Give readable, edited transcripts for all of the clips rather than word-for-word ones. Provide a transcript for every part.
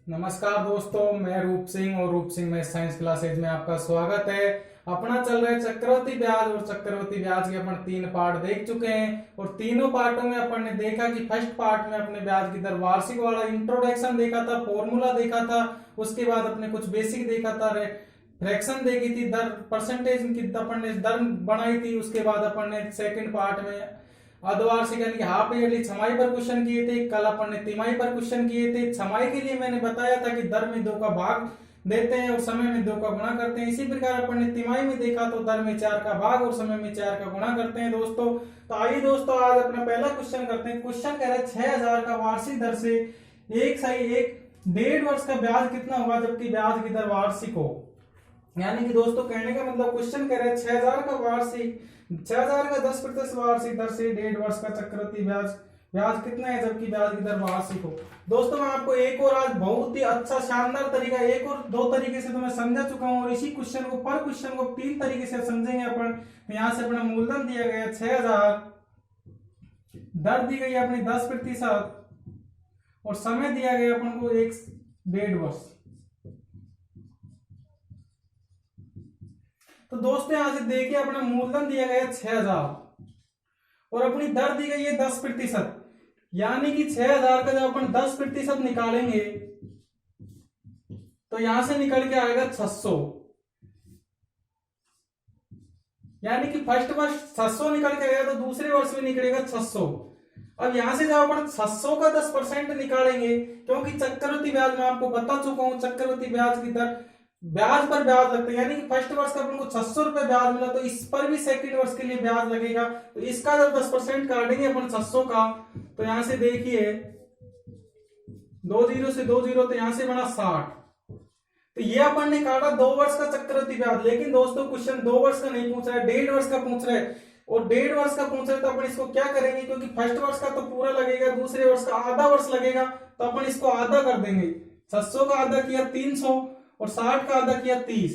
नमस्कार दोस्तों, मैं रूप सिंह और रूप सिंह में साइंस क्लासेज में आपका स्वागत है। अपना चल रहा है चक्रवृद्धि ब्याज और चक्रवृद्धि ब्याज के अपन 3 पार्ट देख चुके हैं और तीनों पार्टों में अपन ने देखा कि फर्स्ट पार्ट में अपने ब्याज की दर वार्षिक वाला इंट्रोडक्शन देखा था, फॉर्मूला देखा था, उसके बाद अपने कुछ बेसिक देखा था, फ्रैक्शन देखी थी, दर परसेंटेज की अपन ने दर बनाई थी। उसके बाद अपन ने सेकंड पार्ट में अर्धवार्षिक यानी कि हाफ ईयरली छमाही पर क्वेश्चन किए थे। कल अपन ने तिमाही पर क्वेश्चन किए थे। छमाही के लिए मैंने बताया था कि दर में 2 का भाग देते हैं और समय में 2 का गुणा करते हैं। इसी प्रकार अपन ने तिमाही में देखा तो दर में 4 का भाग और समय में 4 का गुणा करते हैं दोस्तों। तो आइए दोस्तों, आज अपना पहला क्वेश्चन करते हैं। क्वेश्चन कह रहा है 6000 का वार्षिक दर से एक सही एक 1.5 वर्ष का ब्याज कितना होगा जबकि ब्याज की दर वार्षिक हो। यानी कि दोस्तों कहने का मतलब क्वेश्चन कह रहा है 6000 का वार्षिक 6000 का 10% वार्षिक दर से 1.5 वर्ष का चक्रवृद्धि ब्याज ब्याज कितना है जबकि ब्याज की दर वार्षिक हो। दोस्तों मैं आपको एक और आज बहुत ही अच्छा शानदार तरीका एक और दो तरीके से तो मैं समझा चुका हूं और इसी क्वेश्चन को पर क्वेश्चन को 3 तरीके से समझेंगे अपन। तो यहाँ से अपना मूलधन दिया गया 6000, दर दी गई अपनी 10% और समय दिया गया अपन को 1.5 वर्ष। तो दोस्तों यहां से देखिए अपना मूलधन दिया गया 6000 और अपनी दर दी गई है 10%। यानी कि 6000 का जब अपन 10% निकालेंगे तो यहां से निकल के आएगा 600। यानी कि फर्स्ट वर्ष 600 निकल के आएगा तो दूसरे वर्ष में निकलेगा 600। अब यहां से जब अपन 600 का 10% निकालेंगे, क्योंकि चक्रवृद्धि ब्याज में आपको बता चुका हूं चक्रवृद्धि ब्याज की दर ब्याज पर ब्याज लगता है। यानी कि फर्स्ट वर्ष का अपन को 600 रुपए ब्याज मिला तो इस पर भी सेकंड वर्ष के लिए ब्याज लगेगा। तो इसका जब 10% काटेंगे अपन 600 का तो यहां से देखिए 2 जीरो से 2 जीरो तो यहां से बना 60। तो ये अपन ने काटा 2 वर्ष का चक्रवृद्धि ब्याज। लेकिन दोस्तों क्वेश्चन 2 वर्ष का नहीं पूछ रहा है, 1.5 वर्ष का पूछ रहा है। और 1.5 वर्ष का पूछ रहे तो अपन इसको क्या करेंगे, क्योंकि फर्स्ट वर्ष का तो पूरा लगेगा, दूसरे वर्ष का आधा वर्ष लगेगा, तो अपन इसको आधा कर देंगे। 600 का आधा किया 300 और 60 का आधा किया 30।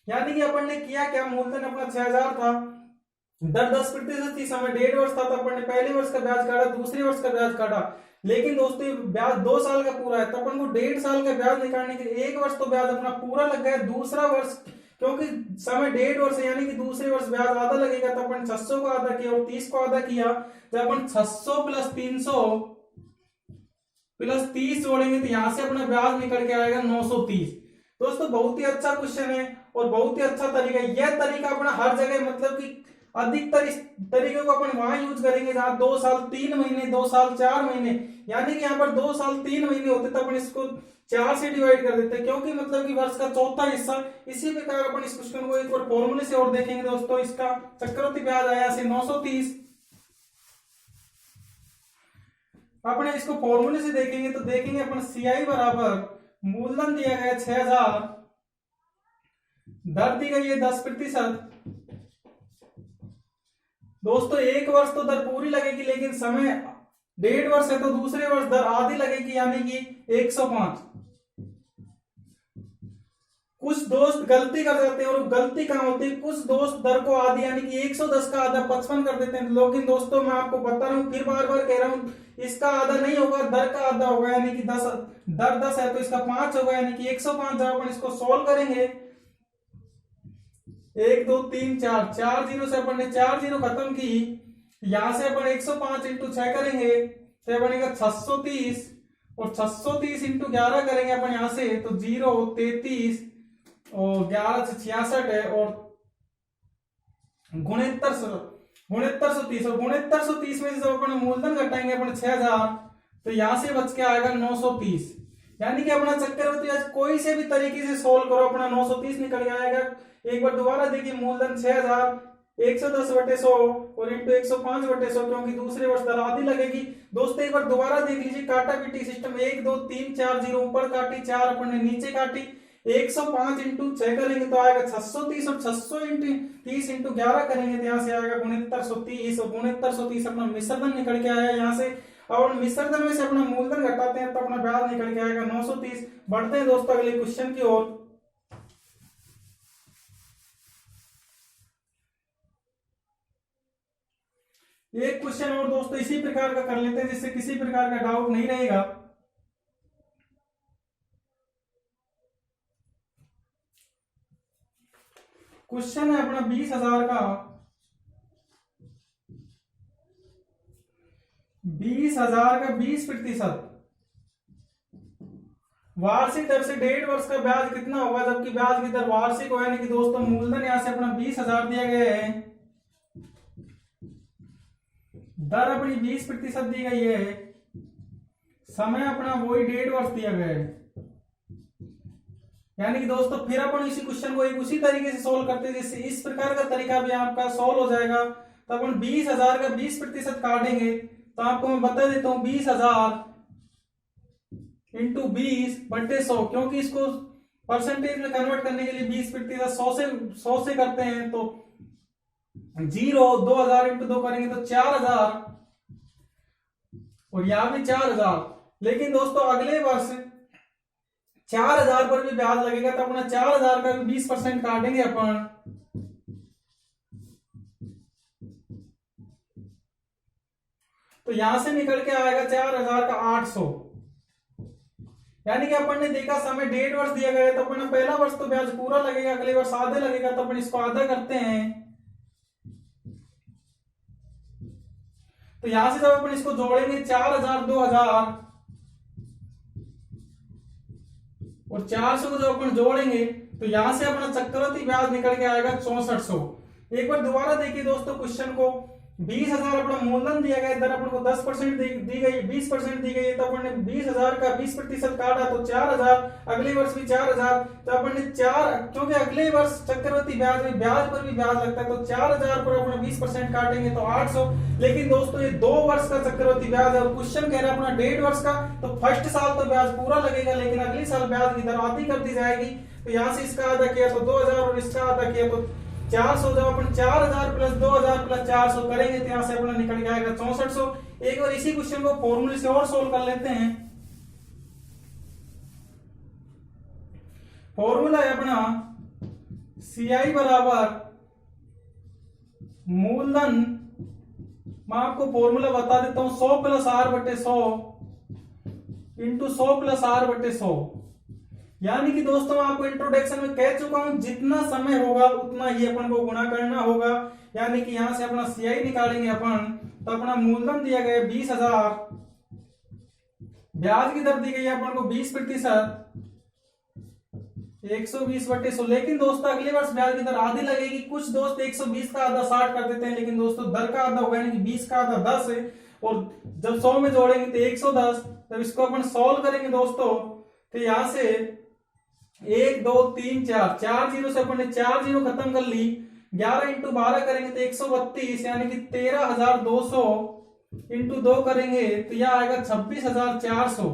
यानी कि अपन ने किया क्या, मूलधन अपना 6000 था, दर 10% थी, समय 1.5 वर्ष था, तो अपन ने पहले वर्ष का ब्याज काटा, दूसरे वर्ष का ब्याज काटा। लेकिन दोस्तों ब्याज 2 साल का पूरा है तो अपन को 1.5 साल का ब्याज निकालने के लिए 1 वर्ष तो ब्याज अपना पूरा लग गया। दूसरा वर्ष क्योंकि समय 1.5 वर्ष है यानी कि दूसरे वर्ष ब्याज आधा लगेगा, तो अपन 600 को आधा किया और 30 को आधा किया। जब अपन 600 प्लस 300 प्लस 30 जोड़ेंगे तो यहां से अपना ब्याज निकल के आएगा 930। दोस्तों बहुत ही अच्छा क्वेश्चन है और बहुत ही अच्छा तरीका है। यह तरीका अपना हर जगह मतलब कि अधिकतर इस तरीके को अपन वहां यूज करेंगे जहां 2 साल 3 महीने 2 साल 4 महीने, यानी कि यहाँ पर 2 साल 3 महीने होते तो अपन इसको 4 से डिवाइड कर देते, क्योंकि मतलब कि वर्ष का चौथा हिस्सा। इसी प्रकार अपन इस क्वेश्चन को एक बार फॉर्मूले से और देखेंगे दोस्तों। इसका चक्रवृद्धि ब्याज आया से 930। अपने इसको फॉर्मूले से देखेंगे तो देखेंगे अपन CI बराबर मूलधन दिया गया 6000, दर दी गई है 10%। दोस्तों 1 वर्ष तो दर पूरी लगेगी, लेकिन समय 1.5 वर्ष है तो दूसरे वर्ष दर आधी लगेगी, यानी कि 105। कुछ दोस्त गलती कर जाते हैं और गलती कहां होती है, कुछ दोस्त दर को आधी यानी कि 110 का आधा 55 कर देते हैं। लेकिन दोस्तों मैं आपको बता रहा हूं, फिर बार बार कह रहा हूं, इसका आधा नहीं होगा, दर का आधा होगा, यानी कि 10 दर 10 है तो इसका 5 होगा, यानी कि 105। जब अपन इसको सोल्व करेंगे 1 2 3 4 4 जीरो से अपन ने 4 जीरो खत्म की, यहां से अपन 105 इंटू 6 करेंगे तो बनेगा 630 और 630 इंटू 11 करेंगे अपन यहां से तो 0 33 और 11 से 66 है और 6930 और 6930 में से जब अपन मूलधन घटाएंगे अपन 6000 तो यहां से बच के आएगा 930। यानी कि अपना चक्रवृद्धि ब्याज कोई से भी तरीके से सोल्व करो अपना 930 निकल आएगा। एक बार दोबारा देखिए, मूलधन 6000 110/100 और इंटू 105/100, क्योंकि दूसरे वर्ष दर आधी लगेगी। दोस्तों एक बार दोबारा देख लीजिए, काटा पीटी सिस्टम 1 2 3 4 जीरो ऊपर काटी, 4 अपन ने नीचे काटी, 105 इंटू 6 करेंगे तो आएगा 630 और 600 इंटू 30 इंटू 11 करेंगे तो यहाँ से आएगा 6930 और 6930 अपना मिश्रधन निकल के आया यहाँ से। और मिश्रधन में से अपना मूलधन घटाते हैं तो अपना ब्याज निकल के आएगा 930। बढ़ते हैं दोस्तों अगले क्वेश्चन की ओर। एक क्वेश्चन और दोस्तों इसी प्रकार का कर लेते हैं जिससे किसी प्रकार का डाउट नहीं रहेगा। क्वेश्चन है अपना 20,000 का, 20,000 का 20% वार्षिक दर से 1.5 वर्ष का ब्याज कितना होगा, जबकि ब्याज की दर वार्षिक हो, यानी कि दोस्तों मूलधन यहां से अपना 20,000 दिया गया है, दर अपनी 20% दी गई है, समय अपना वही 1.5 वर्ष दिया गया है। यानी कि दोस्तों फिर अपन इसी क्वेश्चन को एक उसी तरीके से सोल्व करते हैं, जैसे इस प्रकार का तरीका भी आपका सोल्व हो जाएगा। तो अपन 20,000 का 20% काटेंगे, तो आपको मैं बता देता हूं 20,000 इंटू 20/100, क्योंकि इसको परसेंटेज में कन्वर्ट करने के लिए 20% 100 से करते हैं, तो 2,000 इंटू 2 करेंगे तो 4,000, और यहां भी 4,000। लेकिन दोस्तों अगले वर्ष 4,000 पर भी ब्याज लगेगा, तो अपना 4,000 का भी 20% काटेंगे अपन, तो यहां से निकल के आएगा 4,000 का 800। यानी कि अपन ने देखा समय 1.5 वर्ष दिया गया है, तो अपन पहला वर्ष तो ब्याज पूरा लगेगा, अगले वर्ष आधे लगेगा, तो अपन इसको आधा करते हैं। तो यहां से जब अपन इसको जोड़ेंगे 4,000 2,000 और 400 को जब अपन जोड़ेंगे, तो यहां से अपना चक्रवृद्धि ब्याज निकल के आएगा 6400। एक बार दोबारा देखिए दोस्तों क्वेश्चन को, 20,000 अपना मूलधन दिया गया, इधर अपन को 10% दी गई, 20% दी गई है, तो अपन ने 20,000 का 20% काटा तो 4,000, अगले वर्ष भी 4,000, तो अपन ने क्योंकि अगले वर्ष चक्रवृद्धि ब्याज में ब्याज पर भी ब्याज लगता है, तो 4,000 पर अपन 20% काटेंगे तो 800। लेकिन दोस्तों ये 2 वर्ष का चक्रवृद्धि ब्याज है, और क्वेश्चन कह रहा है अपना 1.5 वर्ष का, तो फर्स्ट साल तो ब्याज पूरा लगेगा, लेकिन अगले साल ब्याज की दर आधी कर दी जाएगी। तो यहाँ से इसका आधा किया तो 2,000 और इसका आधा किया तो 400। जब अपन 4,000 प्लस 2,000 प्लस 400 करेंगे तो यहां से अपना निकल के आएगा 6400। एक बार इसी क्वेश्चन को फॉर्मूले से और सोल्व कर लेते हैं। फॉर्मूला है अपना CI बराबर मूलधन, मैं आपको फॉर्मूला बता देता हूं, 100 plus R/100 into 100 plus R/100। यानी कि दोस्तों मैं आपको इंट्रोडक्शन में कह चुका हूं, जितना समय होगा उतना ही अपन को गुणा करना होगा। यानी कि यहां से अपना CI निकालेंगे अपन, तो अपना मूलधन दिया गया 20,000, ब्याज की दर दी गई है अपन को 20%, 120/100। लेकिन दोस्तों अगले वर्ष ब्याज की दर आधी लगेगी, कुछ दोस्त 120 का आधा 60 कर देते हैं, लेकिन दोस्तों दर का आधा होगा, यानी कि 20 का आधा 10 है, और जब 100 में जोड़ेंगे तो 110। जब इसको अपन सोल्व करेंगे दोस्तों, तो यहां से 1 2 3 4 जीरो से अपन ने 4 जीरो खत्म कर ली, 11 इंटू 12 करेंगे तो 132, यानी कि 13,200 इंटू 2 करेंगे तो यह आएगा 26,400।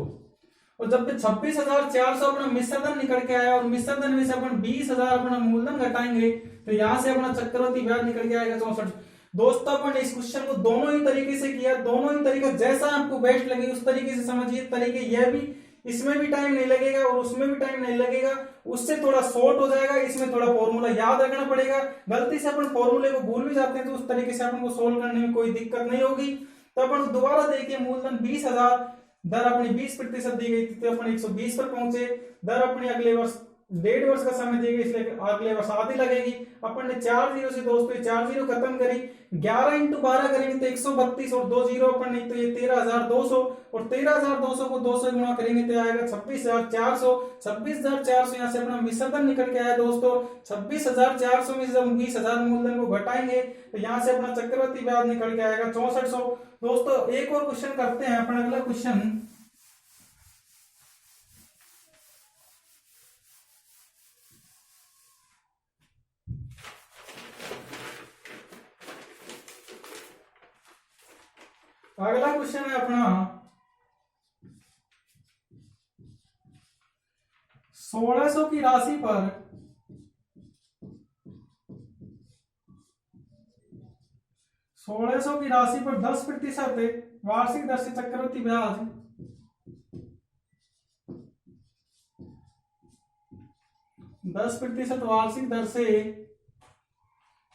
और जब 26,400 अपना मिश्रधन निकल के आया, और मिश्रधन में से अपन 20,000 अपना मूलधन घटाएंगे, तो यहां से अपना चक्रवृद्धि ब्याज निकल के आएगा 64। दोस्तों अपन इस क्वेश्चन को दोनों ही तरीके से किया, दोनों ही तरीका जैसा आपको बेस्ट लगे उस तरीके से समझिए। तरीके यह भी, इसमें भी टाइम नहीं लगेगा और उसमें भी टाइम नहीं लगेगा, उससे थोड़ा शॉर्ट हो जाएगा, इसमें थोड़ा फॉर्मूला याद रखना पड़ेगा। गलती से अपन फॉर्मूले को भूल भी जाते हैं तो उस तरीके से अपन को सोल्व करने में कोई दिक्कत नहीं होगी। तो अपन दोबारा देखिए, मूलधन 20,000, दर अपनी 20% दी गई थी, तो अपन 120 पर पहुंचे। दर अपनी अगले वर्ष 1.5 वर्ष का समय दी गई, इसलिए अगले वर्ष आधी लगेगी। अपन ने 4 जीरो से दोस्तों 4 जीरो खत्म करी, 11 इंटू 12 करेंगे तो 132, और 2 जीरो अपन नहीं तो ये 13,200, और 13,200 को 2 से गुणा करेंगे तो आएगा 26,400। 26,400 यहाँ से अपना मिश्रधन निकल के आया दोस्तों। 26,400 में जब 20,000 मूलधन को घटाएंगे तो यहाँ से अपना चक्रवृद्धि ब्याज निकल के आएगा 6400। दोस्तों एक और क्वेश्चन करते हैं अपना, अगला क्वेश्चन। अगला क्वेश्चन है अपना 1600 की राशि पर 1600 की राशि पर 10% वार्षिक दर से चक्रवृद्धि ब्याज 10% वार्षिक दर से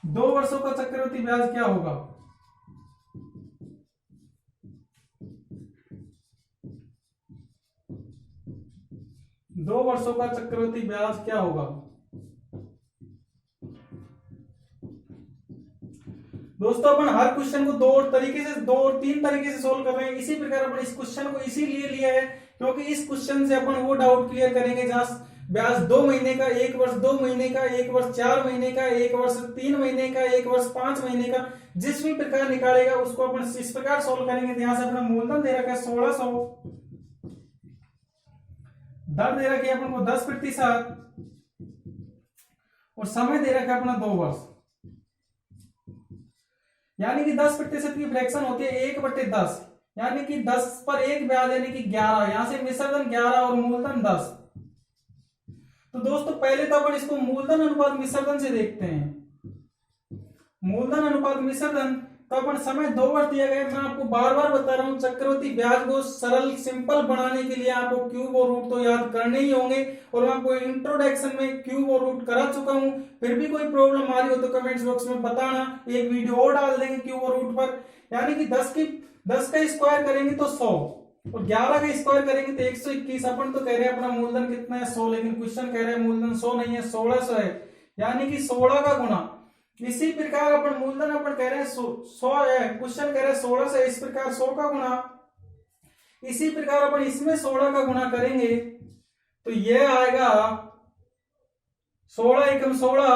2 वर्षों का चक्रवृद्धि ब्याज क्या होगा? दो वर्षों का चक्रवृद्धि ब्याज क्या होगा? दोस्तों अपन हर क्वेश्चन को दो और तीन तरीके से सोल्व कर रहे हैं। इसी प्रकार अपन इस क्वेश्चन को इसीलिए लिया है क्योंकि इस क्वेश्चन से अपन वो डाउट क्लियर करेंगे जहाँ ब्याज 2 महीने का, 1 वर्ष 2 महीने का, 1 वर्ष 4 महीने का, 1 वर्ष 3 महीने का, 1 वर्ष 5 महीने का, जिस भी प्रकार निकालेगा उसको अपन इस प्रकार सोल्व करेंगे। यहाँ से अपना मूलधन दे रखा है 1600, दर दे रखी है अपन को 10% और समय दे रखा है अपना 2 वर्ष, यानी कि 10% की फ्रैक्शन होती है 1/10, यानी कि 10 पर 1 ब्याज यानी कि 11। यहां से मिश्रधन 11 और मूलधन 10। तो दोस्तों पहले तो अपन इसको मूलधन अनुपात मिश्रधन से देखते हैं। मूलधन अनुपात मिश्रधन तो अपन समय 2 वर्ष दिया गया। मैं आपको बार बार बता रहा हूं चक्रवृद्धि ब्याज को सरल सिंपल बनाने के लिए आपको क्यूब और रूट तो याद करने ही होंगे और मैं आपको इंट्रोडक्शन में क्यूब और रूट करा चुका हूं। फिर भी कोई प्रॉब्लम आ रही हो तो कमेंट्स बॉक्स में बताना, एक वीडियो और डाल देंगे क्यूब और रूट पर। यानी कि 10 का स्क्वायर करेंगे तो 100 और 11 का स्क्वायर करेंगे तो 121। अपन तो कह रहे हैं अपना मूलधन कितना है 100, लेकिन क्वेश्चन कह रहे हैं मूलधन 100 नहीं है 1600 है, यानी कि 16 का गुना। इसी प्रकार अपन मूलधन अपन कह रहे हैं 100 है, क्वेश्चन कह रहे हैं 1600 है, इस प्रकार 100 का गुना। इसी प्रकार अपन इसमें 16 का गुना करेंगे तो ये आएगा 16 एकम 16,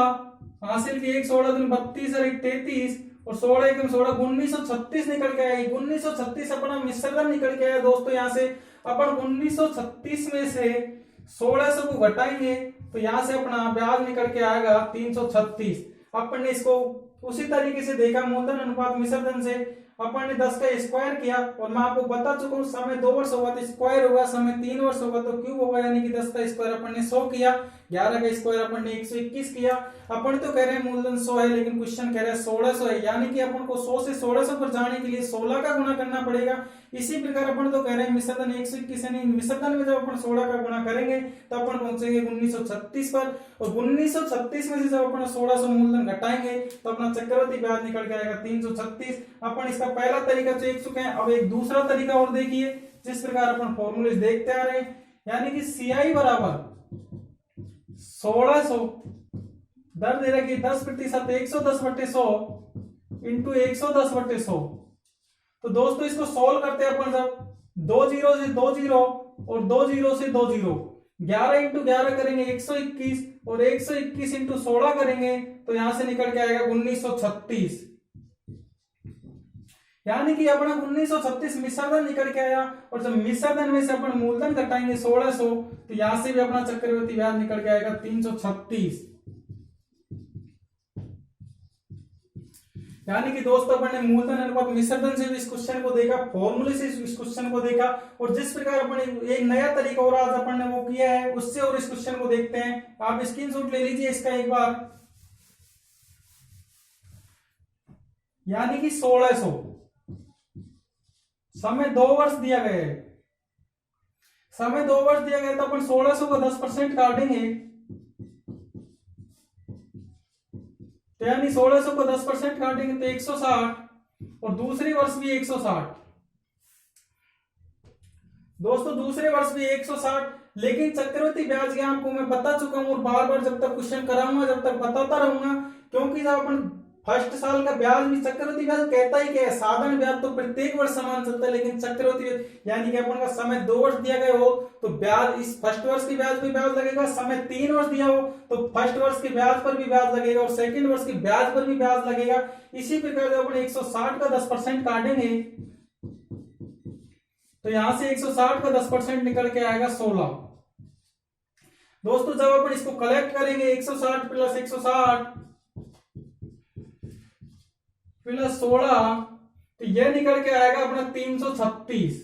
हासिल की 1 16 दूनी 32 और 1 33 और 16 एकम 16 1936 निकल के आएगी। 1936 अपना मिश्रधन निकल के आया। दोस्तों यहाँ से अपन 1936 में से 1600 को घटाएंगे तो यहाँ से अपना ब्याज निकल के आएगा 336। अपन ने इसको उसी तरीके से देखा मूलधन अनुपात मिश्रधन से। अपन ने 10 का स्क्वायर किया और मैं आपको बता चुका हूँ समय 2 वर्ष होगा तो स्क्वायर होगा, समय 3 वर्ष होगा तो क्यूब होगा, यानी कि 10 का स्क्वायर अपन ने 100 किया, 11 का स्क्वायर अपन ने 121 किया। अपन तो कह रहे हैं मूलधन 100 है लेकिन क्वेश्चन कह रहा है 1600 है, यानी कि अपन को 100 से 1600 पर जाने के लिए 16 का गुणा करना पड़ेगा। इसी प्रकार अपन तो कह रहे हैं मिश्रधन 121 यानी मिश्रधन में जब अपन 16 का गुणा करेंगे तो अपन पहुंचेंगे 1936 पर और 1936 में से जब अपन 1600 मूलधन घटाएंगे तो अपना चक्रवृद्धि ब्याज निकल के आएगा 336। अपन इसका पहला तरीका देख चुके हैं, अब एक दूसरा तरीका और देखिए जिस प्रकार अपन फॉर्मूले देखते आ रहे हैं। यानी कि CI बराबर 1600, दर दे रखी 10% 110/100 इंटू 110/100। तो दोस्तों इसको सॉल्व करते हैं अपन जब 2 0 से 2 0 और 2 0 से 2 0, 11 इंटू 11 करेंगे 121 और 121 इंटू 16 करेंगे तो यहां से निकल के आएगा 1936। यानी कि अपना 1936 मिश्रधन निकल के आया और जब मिश्रधन में से अपन मूलधन घटाएंगे 1600 तो यहां से भी अपना चक्रवृद्धि ब्याज निकल के आएगा 336। यानी कि दोस्तों अपन ने मूलधन अनुपात मिश्रधन से भी इस क्वेश्चन को देखा, फॉर्मूले से इस क्वेश्चन को देखा और जिस प्रकार अपन एक नया तरीका और आज अपन ने वो किया है उससे और इस क्वेश्चन को देखते हैं। आप स्क्रीनशॉट ले लीजिए इसका एक बार। यानी कि 1600, समय 2 वर्ष दिया गया है, समय 2 वर्ष दिया गया तो अपन 1600 को 10% काटेंगे तो यानी 1600 को 10% काटेंगे तो 160 और दूसरे वर्ष भी 160। दोस्तों दूसरे वर्ष भी 160, लेकिन चक्रवृद्धि ब्याज के आपको मैं बता चुका हूं और बार बार जब तक क्वेश्चन कराऊंगा जब तक बताता रहूंगा, क्योंकि जब अपन फर्स्ट साल का ब्याज भी चक्रवृद्धि ब्याज कहता ही क्या है, साधारण ब्याज तो प्रत्येक वर्ष समान चलता है, लेकिन चक्रवृद्धि यानी कि अपन का समय 2 वर्ष दिया गया हो तो ब्याज इस फर्स्ट वर्ष के ब्याज पे ब्याज लगेगा, समय 3 वर्ष दिया हो तो फर्स्ट वर्ष के ब्याज पर भी ब्याज लगेगा और सेकंड वर्ष के ब्याज पर भी ब्याज लगेगा। इसी प्रकार जब अपन 160 का 10% काटेंगे तो यहां से 160 का 10% निकल के आएगा 16। दोस्तों जब अपन इसको कलेक्ट करेंगे 160 प्लस 160 प्लस 16 तो यह निकल के आएगा अपना 336।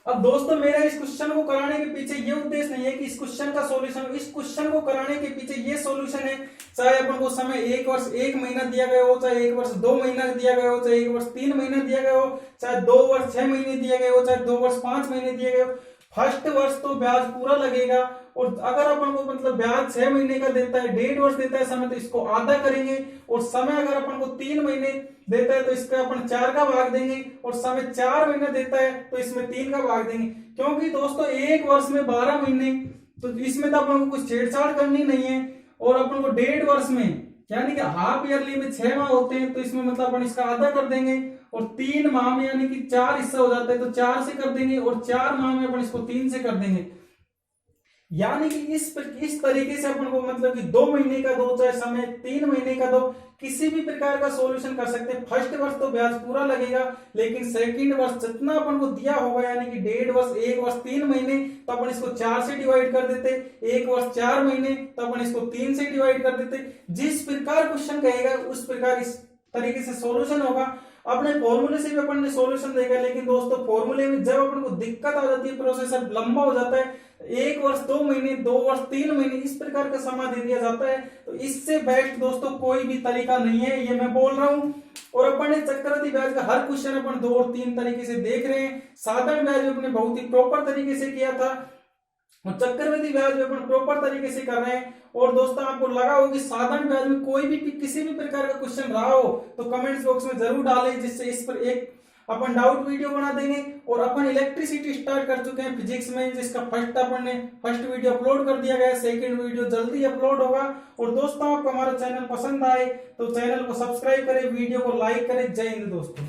अब दोस्तों मेरा इस क्वेश्चन को कराने के पीछे ये उद्देश्य नहीं है कि इस क्वेश्चन का सॉल्यूशन, इस क्वेश्चन को कराने के पीछे ये सॉल्यूशन है, चाहे अपन को समय 1 वर्ष 1 महीना दिया गया हो, चाहे 1 वर्ष 2 महीना दिया गया हो, चाहे 1 वर्ष 3 महीना दिया गया हो, चाहे 2 वर्ष 6 महीने दिया गया हो, चाहे 2 वर्ष 5 महीने दिए गए हो, फर्स्ट वर्ष तो ब्याज पूरा लगेगा। और अगर अपन को मतलब ब्याज 6 महीने का देता है, 1.5 वर्ष देता है समय तो इसको आधा करेंगे और समय अगर अपन को 3 महीने देता है तो इसका अपन 4 का भाग देंगे और समय 4 महीने देता है तो इसमें 3 का भाग देंगे। क्योंकि दोस्तों 1 वर्ष में 12 महीने तो इसमें तो अपन को कुछ छेड़छाड़ करनी नहीं है और अपन को 1.5 वर्ष में यानी कि हाफ ईयरली में 6 माह होते हैं, तो इसमें मतलब अपन इसका आधा कर देंगे, और 3 माह में यानी कि 4 हिस्सा हो जाता है तो 4 से कर देंगे, और 4 माह में अपन इसको 3 से कर देंगे। यानी कि इस तरीके से अपन को मतलब कि 2 महीने का दो, चाहे समय 3 महीने का दो, किसी भी प्रकार का सॉल्यूशन कर सकते हैं। फर्स्ट वर्ष तो ब्याज पूरा लगेगा, लेकिन सेकंड वर्ष जितना अपन को दिया होगा यानी कि 1.5 वर्ष, 1 वर्ष 3 महीने, तो अपन इसको 4 से डिवाइड कर देते, 1 वर्ष 4 महीने तो अपन इसको 3 से डिवाइड कर देते। जिस प्रकार क्वेश्चन कहेगा उस प्रकार इस तरीके से सॉल्यूशन होगा। अपने फॉर्मूले से भी अपन ने सॉल्यूशन देखा, लेकिन दोस्तों फॉर्मूले में जब अपन को दिक्कत आ जाती है, प्रोसेसर लंबा हो जाता है, 1 वर्ष 2 महीने, 2 वर्ष 3 महीने, इस प्रकार का समय दे दिया जाता है, तो इससे बेस्ट दोस्तों कोई भी तरीका नहीं है, ये मैं बोल रहा हूं। और अपन ने चक्रवृद्धि ब्याज का हर क्वेश्चन अपन 2 और 3 तरीके से देख रहे हैं। साधारण ब्याज अपने बहुत ही प्रॉपर तरीके से किया था, और चक्रवृद्धि ब्याज में अपन प्रॉपर तरीके से कर रहे हैं। और दोस्तों आपको लगा हो कि साधारण ब्याज में कोई भी किसी भी प्रकार का क्वेश्चन रहा हो तो कमेंट्स बॉक्स में जरूर डालें, जिससे इस पर एक अपन डाउट वीडियो बना देंगे। और अपन इलेक्ट्रिसिटी स्टार्ट कर चुके हैं फिजिक्स में, जिसका फर्स्ट वीडियो अपलोड कर दिया गया है, सेकंड वीडियो जल्दी अपलोड होगा। और दोस्तों आपको हमारा चैनल पसंद आए तो चैनल को सब्सक्राइब करें, वीडियो को लाइक करें। जय हिंद दोस्तों।